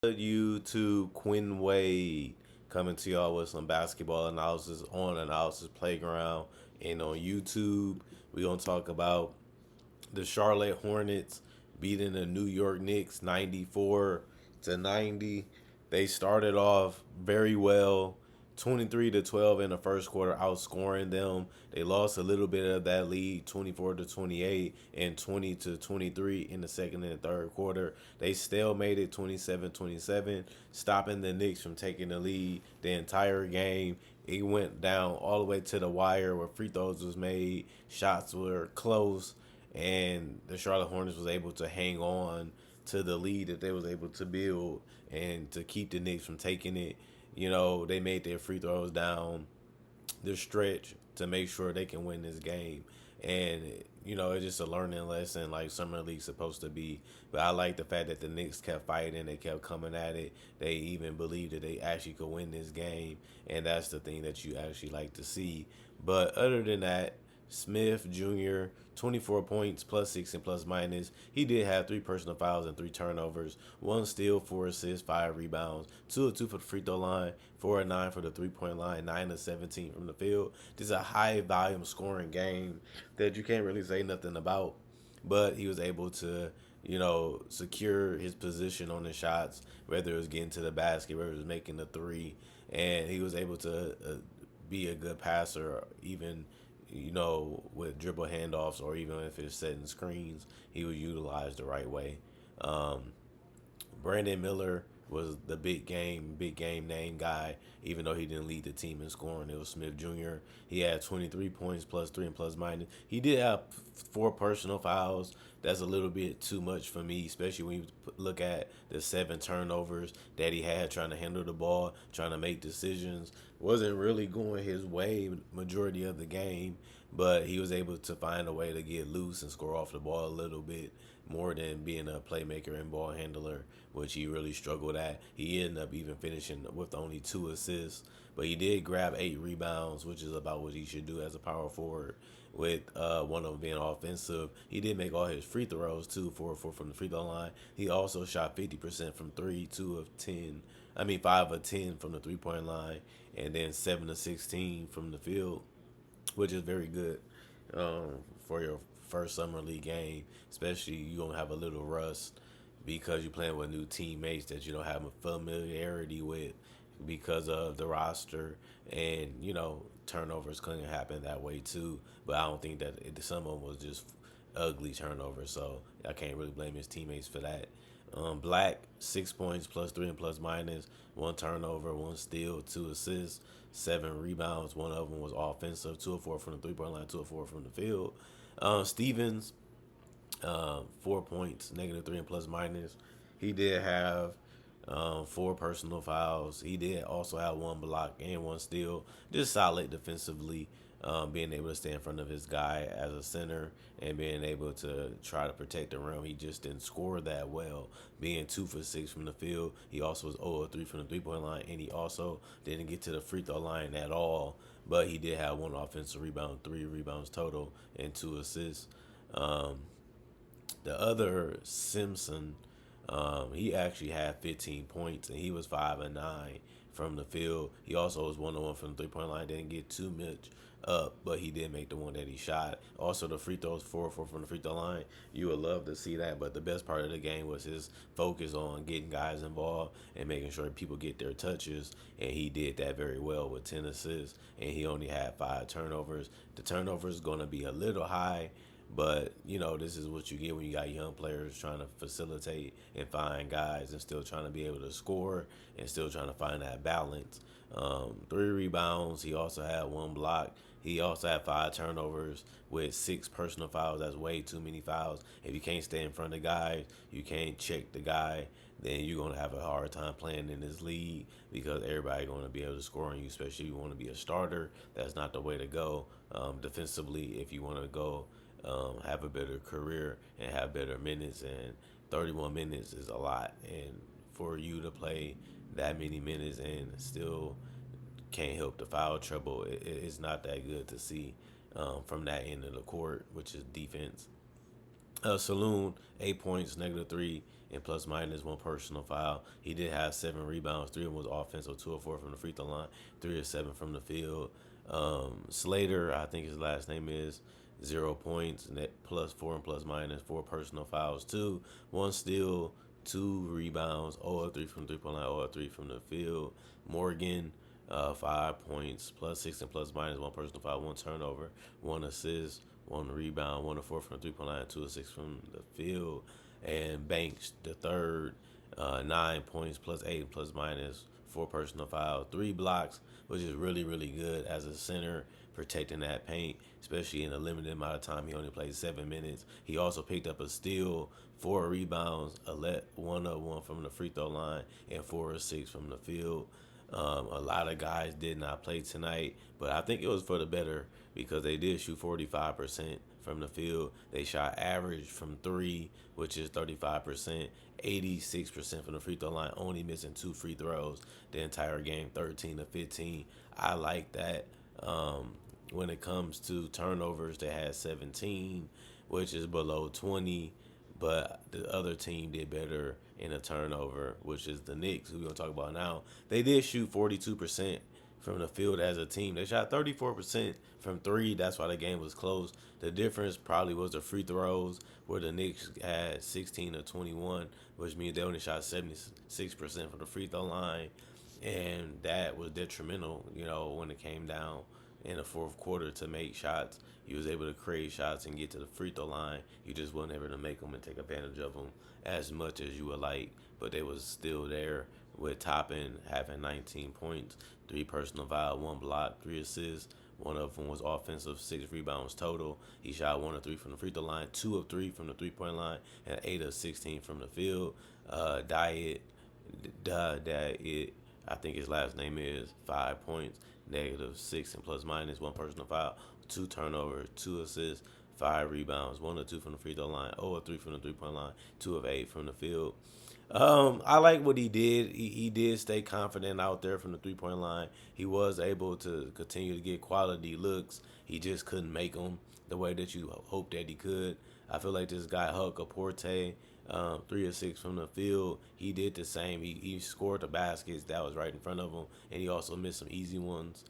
YouTube, Quinn Wade coming to y'all with some basketball analysis on Analysis Playground and on YouTube. We're gonna talk about the Charlotte Hornets beating the New York Knicks 94-90. They started off very well, 23-12 in the first quarter, outscoring them. They lost a little bit of that lead, 24-28 and 20-23 in the second and third quarter. They still made it 27-27, stopping the Knicks from taking the lead the entire game. It went down all the way to the wire where free throws was made, shots were close, and the Charlotte Hornets was able to hang on to the lead that they was able to build and to keep the Knicks from taking it. They made their free throws down the stretch to make sure they can win this game. And it's just a learning lesson like summer league's supposed to be. But I like the fact that the Knicks kept fighting, they kept coming at it. They even believed that they actually could win this game, and that's the thing that you actually like to see. But other than that, Smith Jr., 24 points, plus 6 and plus minus. He did have 3 personal fouls and 3 turnovers, 1 steal, 4 assists, 5 rebounds, 2 of 2 for the free throw line, 4 of 9 for the 3 point line, 9 of 17 from the field. This is a high volume scoring game that you can't really say nothing about. But he was able to, secure his position on the shots, whether it was getting to the basket, whether it was making the three. And he was able to be a good passer, even with dribble handoffs or even if it's setting screens, he was utilized the right way. Um, Brandon Miller was the big game name guy, even though he didn't lead the team in scoring. It was Smith Jr. He had 23 points, plus 3 and plus minus. He did have 4 personal fouls. That's a little bit too much for me, especially when you look at the 7 turnovers that he had trying to handle the ball, trying to make decisions. Wasn't really going his way majority of the game, but he was able to find a way to get loose and score off the ball a little bit more than being a playmaker and ball handler, which he really struggled at. He ended up even finishing with only 2 assists, but he did grab 8 rebounds, which is about what he should do as a power forward. With one of them being offensive, he did make all his free throws too, 4 of 4 from the free throw line. He also shot 50% from three, 2 of 10. I mean 5 of 10 from the 3 point line, and then 7 of 16 from the field, which is very good for your first summer league game. Especially you gonna have a little rust because you're playing with new teammates that you don't have a familiarity with because of the roster, and turnovers couldn't happen that way too. But I don't think that some of them was just ugly turnovers, so I can't really blame his teammates for that. Black, 6 points, plus 3 and plus minus, 1 turnover, 1 steal, 2 assists, 7 rebounds. One of them was offensive, 2 of 4 from the 3 point line, 2 of 4 from the field. Stevens, 4 points, -3 and plus minus. He did have 4 personal fouls. He did also have 1 block and 1 steal. Just solid defensively, being able to stay in front of his guy as a center and being able to try to protect the rim. He just didn't score that well, being 2 for 6 from the field. He also was 0 of 3 from the 3 point line, and he also didn't get to the free throw line at all. But he did have 1 offensive rebound, 3 rebounds total, and 2 assists. Um, the other Simpson, he actually had 15 points and he was 5 of 9 from the field. He also was 1 of 1 from the 3 point line. Didn't get too much up, but he did make the one that he shot. Also, the free throws, 4 of 4 from the free throw line. You would love to see that, but the best part of the game was his focus on getting guys involved and making sure people get their touches, and he did that very well with 10 assists, and he only had 5 turnovers. The turnovers going to be a little high, but this is what you get when you got young players trying to facilitate and find guys and still trying to be able to score and still trying to find that balance. 3 rebounds. He also had 1 block. He also had 5 turnovers with 6 personal fouls. That's way too many fouls. If you can't stay in front of guys, you can't check the guy, then you're gonna have a hard time playing in this league because everybody gonna be able to score on you, especially if you want to be a starter. That's not the way to go defensively if you want to go have a better career and have better minutes. And 31 minutes is a lot, and for you to play that many minutes and still can't help the foul trouble, it's not that good to see from that end of the court, which is defense. Saloon, 8 points, -3, and plus minus one personal foul. He did have 7 rebounds. Three of them was offensive, 2 of 4 from the free throw line, 3 of 7 from the field. Slater, I think his last name is, 0 points, net +4 and plus minus, 4 personal fouls, one steal, 2 rebounds, 0 of 3 from 3 point line, 0 of 3 from the field. Morgan, 5 points, +6 and plus minus, one personal foul, one turnover, one assist, one rebound, 1 of 4 from the 3 point line, 2 of 6 from the field. And Banks, the third, 9 points, +8 and plus minus, four personal fouls, 3 blocks, which is really, really good as a center protecting that paint, especially in a limited amount of time. He only played 7 minutes. He also picked up a steal, 4 rebounds, one of one from the free throw line, and 4 of 6 from the field. A lot of guys did not play tonight, but I think it was for the better because they did shoot 45% from the field. They shot average from three, which is 35%, 86% from the free throw line, only missing 2 free throws the entire game, 13 to 15. I like that. When it comes to turnovers, they had 17, which is below 20, but the other team did better in a turnover, which is the Knicks, who we're going to talk about now. They did shoot 42% from the field as a team. They shot 34% from three. That's why the game was close. The difference probably was the free throws, where the Knicks had 16 to 21, which means they only shot 76% from the free throw line. And that was detrimental, when it came down in the fourth quarter to make shots. He was able to create shots and get to the free throw line. You just wasn't able to make them and take advantage of them as much as you would like. But they was still there, with Toppin having 19 points, 3 personal foul, 1 block, 3 assists. One of them was offensive, 6 rebounds total. He shot 1 of 3 from the free throw line, 2 of 3 from the 3 point line, and 8 of 16 from the field. Diet, I think his last name is, 5 points, -6 and plus minus, one personal foul, 2 turnovers, 2 assists, 5 rebounds, 1 of 2 from the free throw line, 0 of 3 from the 3 point line, 2 of 8 from the field. I like what he did. He did stay confident out there from the 3 point line. He was able to continue to get quality looks. He just couldn't make them the way that you hope that he could. I feel like this guy Huck Aporte, 3 of 6 from the field. He did the same. He scored the baskets that was right in front of him, and he also missed some easy ones.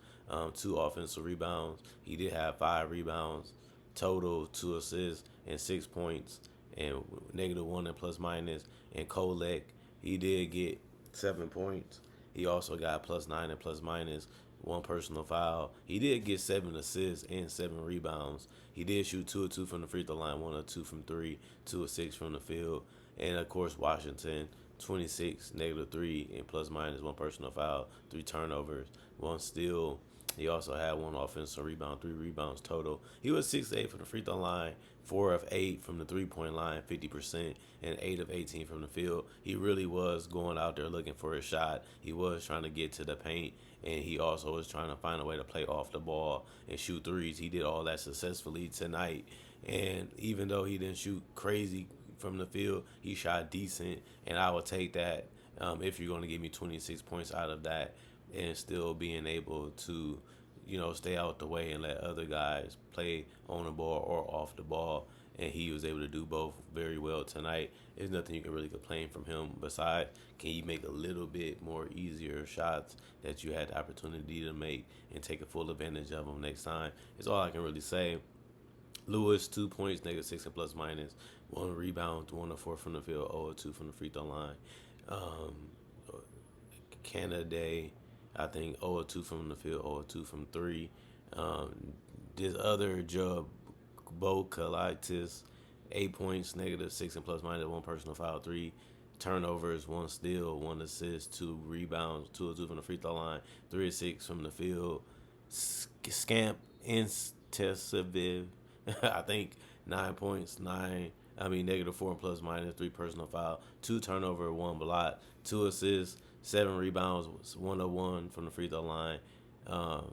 2 offensive rebounds. He did have 5 rebounds total, 2 assists, and 6 points, and -1 and plus minus. And Kolek, he did get 7 points. He also got +9 and plus minus, one personal foul. He did get 7 assists and 7 rebounds. He did shoot 2 of 2 from the free throw line, 1 of 2 from three, 2 of 6 from the field. And of course, Washington, 26, -3 and plus minus, one personal foul, 3 turnovers, one steal. He also had one offensive rebound, 3 rebounds total. He was 6 of 8 from the free throw line, 4 of 8 from the 3 point line, 50%, and 8 of 18 from the field. He really was going out there looking for a shot. He was trying to get to the paint, and he also was trying to find a way to play off the ball and shoot threes. He did all that successfully tonight. And even though he didn't shoot crazy from the field, he shot decent, and I would take that, if you're going to give me 26 points out of that, and still being able to, stay out the way and let other guys play on the ball or off the ball. And he was able to do both very well tonight. There's nothing you can really complain from him besides, can you make a little bit more easier shots that you had the opportunity to make and take a full advantage of them next time. It's all I can really say. Lewis, 2 points, -6 and plus minus, 1 rebound, 1 of 4 from the field, 0 of 2 from the free throw line. Um, Canada, I think 0 of 2 from the field, 0 of 2 from three. This other Joe Bokalitis, 8 points, -6 and plus minus, one personal foul, 3 turnovers, one steal, 1 assist, 2 rebounds, 2 of 2 from the free throw line, 3 of 6 from the field. Scamp Intesiviv, I think 9 points, -4 and plus minus, 3 personal foul, 2 turnover, 1 block, 2 assists, 7 rebounds, 1 of 1 from the free throw line,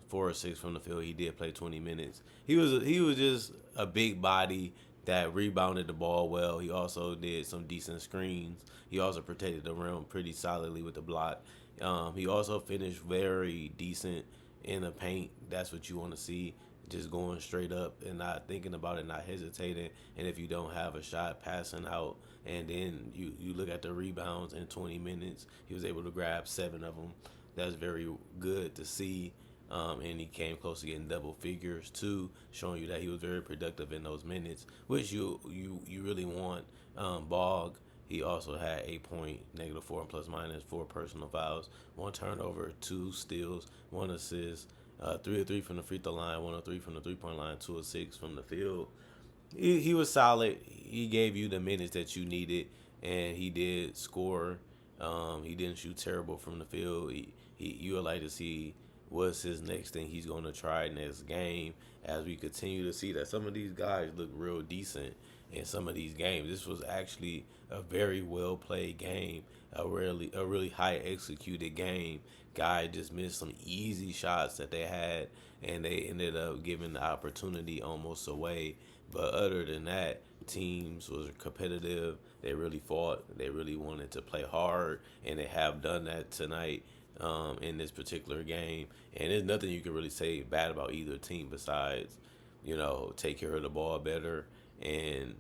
4 of 6 from the field. He did play 20 minutes. He was just a big body that rebounded the ball well. He also did some decent screens. He also protected the rim pretty solidly with the block. He also finished very decent in the paint. That's what you want to see. just going straight up and not thinking about it, not hesitating. And if you don't have a shot, passing out. And then you look at the rebounds in 20 minutes, he was able to grab 7 of them. That's very good to see. And he came close to getting double figures too, showing you that he was very productive in those minutes, which you really want. Bog, he also had 8 point, -4 and plus minus 4 personal fouls, 1 turnover, 2 steals, 1 assist, 3 of 3 from the free throw line, 1 of 3 from the 3 point line, 2 of 6 from the field. He was solid. He gave you the minutes that you needed, and he did score. He didn't shoot terrible from the field. You would like to see what's his next thing he's going to try next game, as we continue to see that some of these guys look real decent in some of these games. This was actually a very well played game, a really high executed game. Guy just missed some easy shots that they had, and they ended up giving the opportunity almost away. But other than that, teams was competitive. They really fought. They really wanted to play hard, and they have done that tonight in this particular game. And there's nothing you can really say bad about either team besides, take care of the ball better and,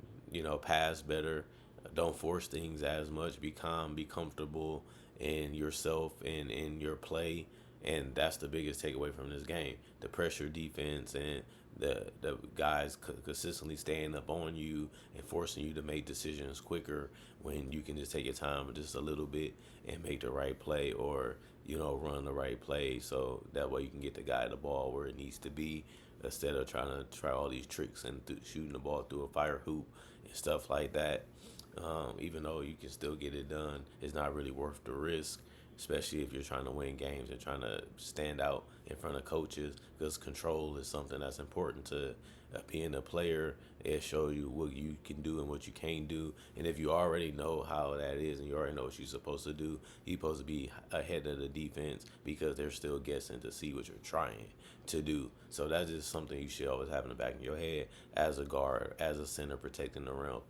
pass better. Don't force things as much. Be calm, be comfortable in yourself and in your play. And that's the biggest takeaway from this game. The pressure defense and the guys consistently staying up on you and forcing you to make decisions quicker when you can just take your time just a little bit and make the right play, or run the right play, so that way you can get the guy the ball where it needs to be, instead of trying to try all these tricks and shooting the ball through a fire hoop and stuff like that. Even though you can still get it done, it's not really worth the risk, especially if you're trying to win games and trying to stand out in front of coaches, because control is something that's important to being a player. It shows you what you can do and what you can't do. And if you already know how that is and you already know what you're supposed to do, you're supposed to be ahead of the defense, because they're still guessing to see what you're trying to do. So that's just something you should always have in the back of your head as a guard, as a center protecting the rim,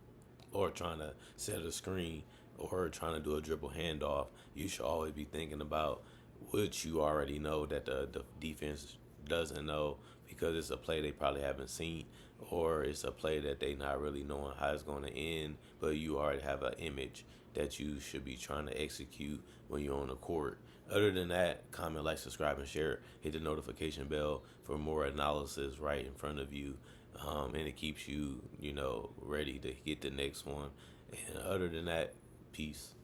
or trying to set a screen, or trying to do a dribble handoff. You should always be thinking about what you already know that the defense doesn't know, because it's a play they probably haven't seen, or it's a play that they not really knowing how it's going to end, but you already have an image that you should be trying to execute when you're on the court. Other than that, comment, like, subscribe, and share. Hit the notification bell for more analysis right in front of you, and it keeps you, ready to get the next one. And other than that, peace.